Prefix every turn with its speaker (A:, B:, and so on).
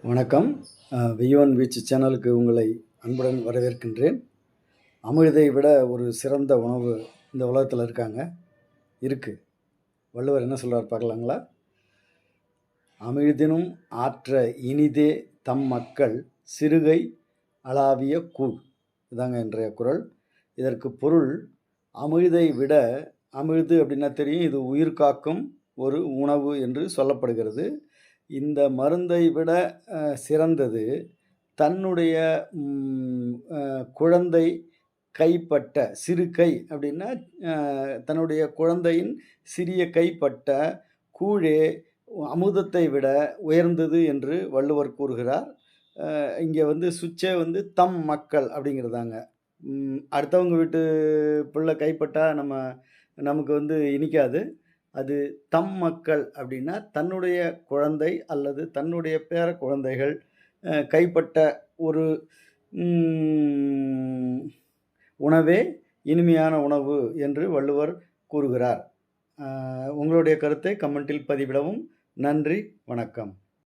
A: வணக்கம். வியோன் வீச் சேனலுக்கு உங்களை அன்புடன் வரவேற்கின்றேன். அமிழ்தை விட ஒரு சிறந்த உணவு இந்த உலகத்தில் இருக்கு. வள்ளுவர் என்ன சொல்றார் பார்க்கலாங்களா? அமிழ்தினும் ஆற்ற இனிதே தம் மக்கள் சிறுகை அளாவிய கூழ். இதாங்க இன்றைய குறள். இதற்கு பொருள், அமிழ்தை விட, அமிழ்து அப்படின்னா தெரியும், இது உயிர் காக்கும் ஒரு உணவு என்று சொல்லப்படுகிறது. இந்த மருந்தை விட சிறந்தது தன்னுடைய குழந்தை கைப்பட்ட சிறு கை அப்படின்னா தன்னுடைய குழந்தையின் சிறிய கைப்பட்ட கூழே அமுதத்தை விட உயர்ந்தது என்று வள்ளுவர் கூறுகிறார். இங்கே சுவிட்சே தம் மக்கள் அப்படிங்கிறதாங்க. அடுத்தவங்க வீட்டு பிள்ளை கைப்பட்டால் நமக்கு இனிக்காது. அது தம் மக்கள் அப்படின்னா தன்னுடைய குழந்தை அல்லது தன்னுடைய பேர குழந்தைகள் கைப்பட்ட ஒரு உணவே இனிமையான உணவு என்று வள்ளுவர் கூறுகிறார். உங்களுடைய கருத்தை கமெண்டில் பதிவிடவும். நன்றி, வணக்கம்.